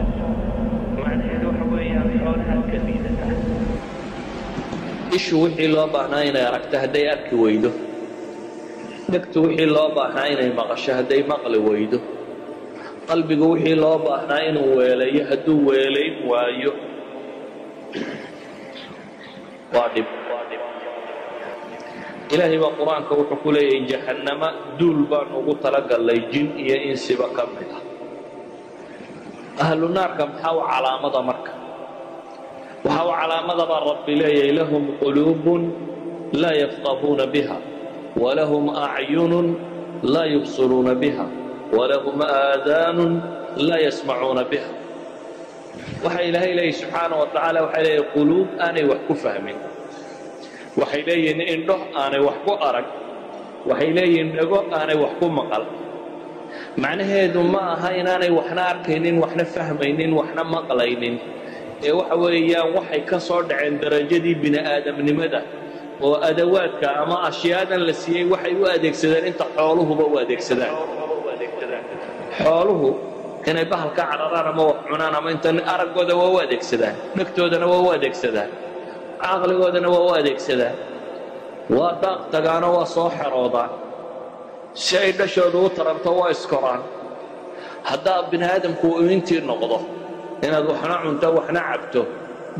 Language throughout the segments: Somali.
macnaheedu waxa weeyaan xoolahaad ka liidataa. ishu wixii loo baahnaa inay aragto hadday arki weydo, dhegtu wixii loo baahnaa inay maqasho hadday maqli weydo, qalbigu wixii loo baahnaa inuu weelayo hadduu weelayn waayo, waa dhib. ilaahay baa qur-aanka wuxuu ku leeyahay jahannama duul baan ugu talagallay jin iyo insiba ka mid ah. ahlu naarka maxaa u calaamada marka? waxaa u calaamada baa rabbi leeyahay lahum quluubun laa yafqahuuna biha walahum acyunun laa yubsiruuna biha walahum aadaanun laa yasmacuuna biha. waxaa ilaahay leeyahay subxaana wa tacaala, waxay leeyahay quluub aanay wax ku fahmin, waxay leeyihiin indho aanay wax ku arag, waxay leeyihiin dhego aanay wax ku maqal. macnaheedu ma aha inaanay waxna arkaynin, waxna fahmaynin, waxna maqlaynin, ee waxa weeyaan waxay ka soo dhaceen darajadii bini'aadamnimada oo adawaadka ama ashyaadan la siiyey waxay u adeegsadeen inta xooluhuba u adeegsadaan. xooluhu inay bahal ka cararaan ama wax cunaan ama inta araggooda waa u adeegsadaan, dhegtoodana waa u adeegsadaan, caqligoodana waa u adeegsadaan, waa daaq tagaano waa soo xeroodaan, si ay dhashooda u taranto waa iskoraan. haddaa bini aadamku uu intii noqdo inaad waxna cunto waxna cabto,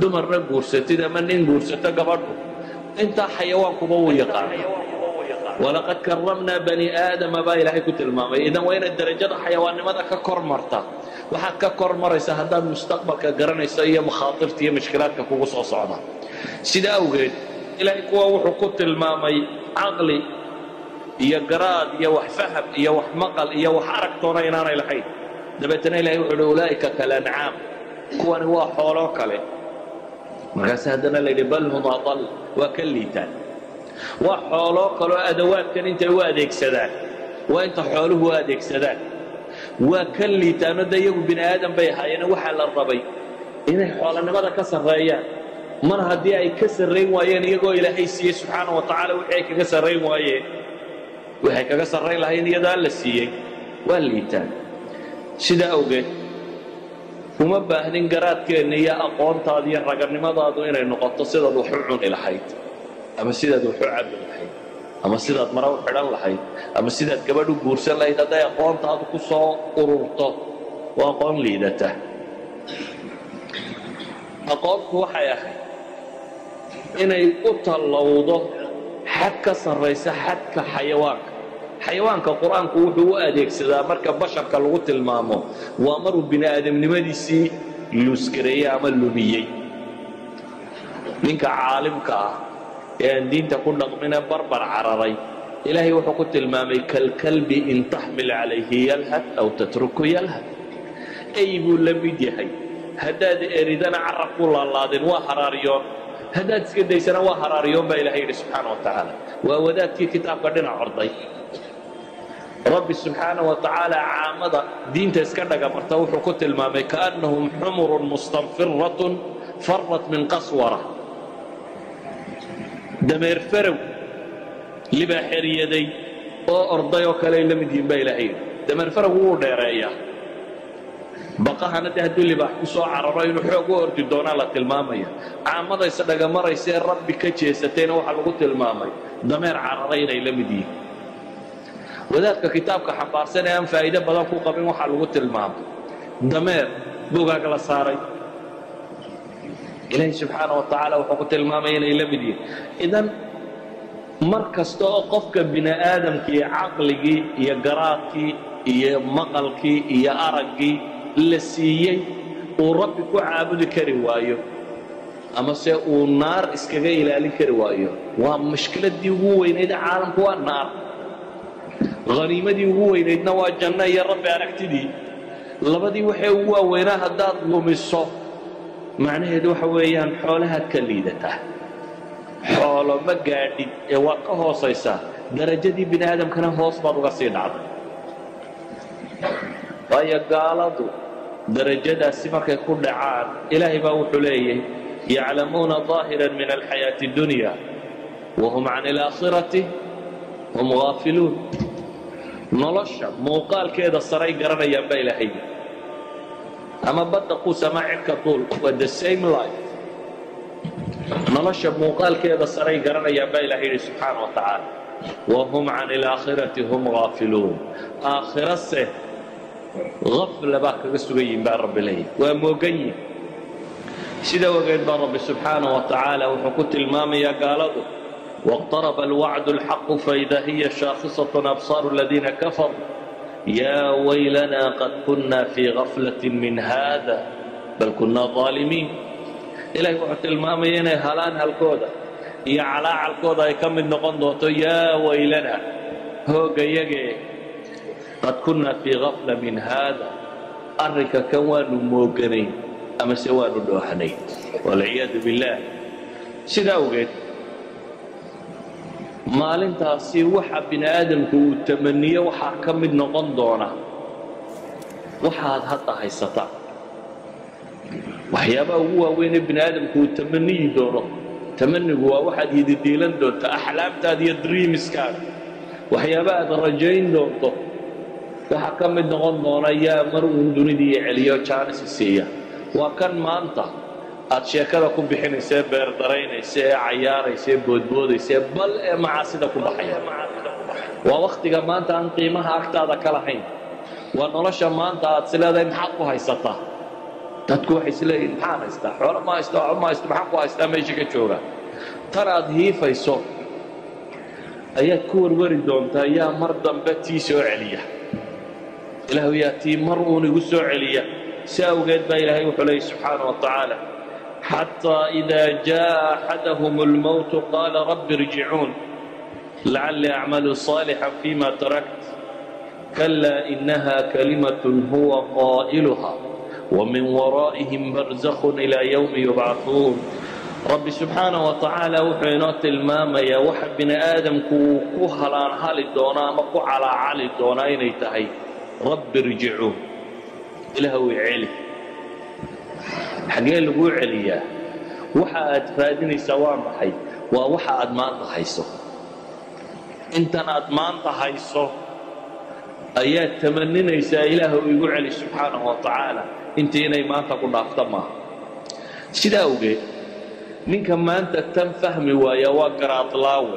dumarna guursatid ama nin guursato gabadhu, intaa xayawaankuba wuu yaqaana. walaqad karramnaa bani aadama baa ilaahay ku tilmaamay. idan waa inaad darajada xayawaannimada ka kor marta. waxaad ka kor maraysa haddaad mustaqbalka garanayso iyo makhaatirta iyo mushkilaadka kugu soo socda. sida awgeed ilaahay kuwa wuxuu ku tilmaamay caqli iyo garaad iyo wax faham iyo wax maqal iyo wax aragtoona inaanay lahayn. dabeetana ilahay wuxuu uhi ulaa'ika kalancaam, kuwani waa xooloo kale. markaas haddana layidhi bal hum adal, waa ka liitaan. waa xooloo kaloo adawaadkan intay u adeegsadaan waa inta xooluhu u adeegsadaan. waa ka liitaano de iyagu bini aadam bay ahaayeen, waxaa la rabay inay xoolanimada ka sarreeyaan. mar haddii ay ka sarrayn waayeen iyagoo ilaahay siiyey subxaana wa tacaala wixii ay kaga sarrayn waayeen, waxay kaga sarrayn lahayn iyadoo alla siiyey, waa liitaan. sidaa awgeed uma baahnin garaadkeenna iyo aqoontaada iyo raganimadaadu inay noqoto sidaad wax u cuni lahayd ama sidaad wax u cabbi lahayd ama sidaad mara u xidhan lahayd ama sidaad gabadh u guursan lahayd. hadday aqoontaadu ku soo ururto waa aqoon liidata. aqoontu waxay ahayd inay u tallowdo xad ka sarraysa xadka xayawaanka. xayawaanka qur-aanku wuxuu u adeegsadaa marka basharka lagu tilmaamo waa maruu bini aadamnimadiisii luusgareeyey ama lumiyey. ninka caalimka ah ee aan diinta ku dhaqmine barbar cararay, ilaahay wuxuu ku tilmaamay kalkalbi in taxmil calayhi yalhad aw tatruku yalhad. ey buu la mid yahay, haddaad eridana carab ku laalaadin waa haraariyoon, haddaad iska daysana waa haraariyoon baa ilahay yidhi subxaana wa tacaala. waa wadaadkii kitaabka dhinac orday. rabbi subxaana wa tacaala caamada diinta iska dhagamarta wuxuu ku tilmaamay kaannahum xumurun mustanfiratun farat min qaswara. dameer farow libaa xeriyaday oo orday oo kale ay la mid yihiin baa ilaahay yidhi. dameer farow wuu dheereeyaa, baqahana de hadduu libaax ku soo cararo inuu xoog u ordi doonaa la tilmaamaya. caamadaysa dhagamaraysa ee rabbi ka jeesatayna waxaa lagu tilmaamay dameer cararay inay la mid yihiin. wadaadka kitaabka xambaarsan ee aan faa'iido badan ku qabin waxaa lagu tilmaamay dameer bugaag la saaray. ilaahay subxaana wa tacaala wuxuu ku tilmaamay inay la mid yihiin. idan mar kasta oo qofka bini aadamkii caqligii iyo garaadkii iyo maqalkii iyo araggii la siiyey uu rabbi ku caabudi kari waayo ama se uu naar iskaga ilaalin kari waayo, waa mushkiladii ugu weynayd ee caalamku waa naar. haniimadii ugu weynaydna waa janno iyo rabbi aragtidii. labadii waxay ugu waaweynaa haddaad lumiso macnaheedu waxa weeyaan xoolahaad ka liidataa. xoolo ma gaadhid ee waad ka hoosaysaa. darajadii bini aadamkana hoos baad uga sii dhacday. waayo gaaladu darajadaasi markay ku dhacaan ilaahay baa wuxuu leeyahay yaclamuuna ظaahiran min alxayaaةi اdunya wahum can اlaakhirati hum gaafiluun. nolosha muuqaalkeeda saray garanayaan baa ilaahay. ama badda quus ama cirka duul waa the same life nolosha muuqaalkeeda saray garanayaan baa ilaahay yidhi subxaana wa tacaala wahum can ilaakhirati hum gaafiluun aakhirase gafla baa kaga sugan yihin baa rabbi leeyahy waa moogan yihin sida ogeed baa rabbi subxaana wa tacaala wuxuu ku tilmaamayaa gaaladu واقترب الوعد الحق فإذا هي شاخصة أبصار الذين كفروا يا ويلنا قد كنا في غفلة من هذا بل كنا ظالمين إلهي وحت المامين هلان هالكودة يا علاع الكودة يكمل نقنضوته يا ويلنا هو جيجي قد كنا في غفلة من هذا أرك كوان موقنين أما سوان دوحنين والعياذ بالله سيدا وقيت maalintaasi waxa bini aadamku uu tamaniyo waxa ka mid noqon doona waxaad hadda haysataa waxyaabaha ugu waaweyn ee bini aadamku uu tamaniyi doono tamanigu waa waxaad hididiilan doonto axlaamtaada iyo dreamskaaga waxyaabaha aad rajayn doonto waxa ka mid noqon doona yaa mar uun dunidii celiyo jaanis siiya waa kan maanta aad sheekada ku bixinaysee beerdaraynayse ee cayaarayse boodboodayse bal ee macaasida ku baxaya waa wakhtiga maanta aan qiimaha agtaada ka lahayn waa nolosha maanta aad isleedahay maxaad ku haysataa dadku waxay isleeyihin maxaan haystaa xoolo ma haysto waxba ma haysto maxaan ku haystaa meesha ka jooga tan aad hiifayso ayaad ku warwari doontaa yaa mar dambe tii soo celiya ilaahu yaa tii mar uun igu soo celiya si awgeed baa ilaahay wuxuu leeyay subxaana wa tacaala حتى إذا جاء أحدهم الموت قال رب ارجعون لعلي أعمل صالحا فيما تركت كلا إنها كلمة هو قائلها ومن ورائهم برزخ إلى يوم يبعثون رب سبحانه وتعالى وحينات الماما يا وحب بن آدم كوهلان حالي دونا مكو على علي دونا ينيتهي رب ارجعون إلهو علي xagee lagu celiyaa waxa aad raadinaysaa waa maxay waa waxa aad maanta hayso intan aad maanta hayso ayaad tamaninaysaa ilaahu igu celi subxaanahu wa tacaala intii inay maanta ku dhaafta maaha sidaa awgeed ninka maanta tan fahmi waaya waa garaadlaawe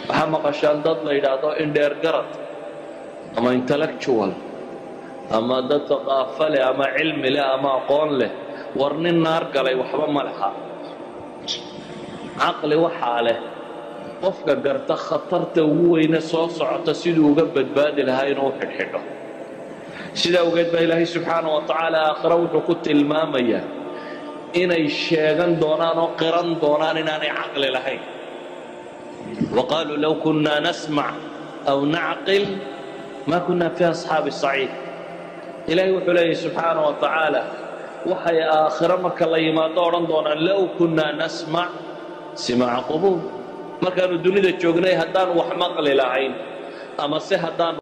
waxaa maqashaan dad la yidhaahdo indheer garad ama intellectual ama dad thaqaafo leh ama cilmi leh ama aqoon leh war nin naar galay waxba ma laha caqli waxaa leh qofka garta khatarta ugu weyne soo socota siduu uga badbaadi lahaa inuu xidhxidho sidaa awgeed baa ilaahay subxaana wa tacaala aakhira wuxuu ku tilmaamayaa inay sheegan doonaan oo qiran doonaan inaanay caqli lahayn waqaaluu low kunnaa nasmac aw nacqil ma kunna fi asxaabi saciid ilaahay wuxuu leeyahy subxaana wa tacaala waxay aakhiro marka la yimaado odhan doonaan low kunnaa nasmac simaca qubuul markaanu dunida joognay haddaan wax maqli lahayn ama se haddaan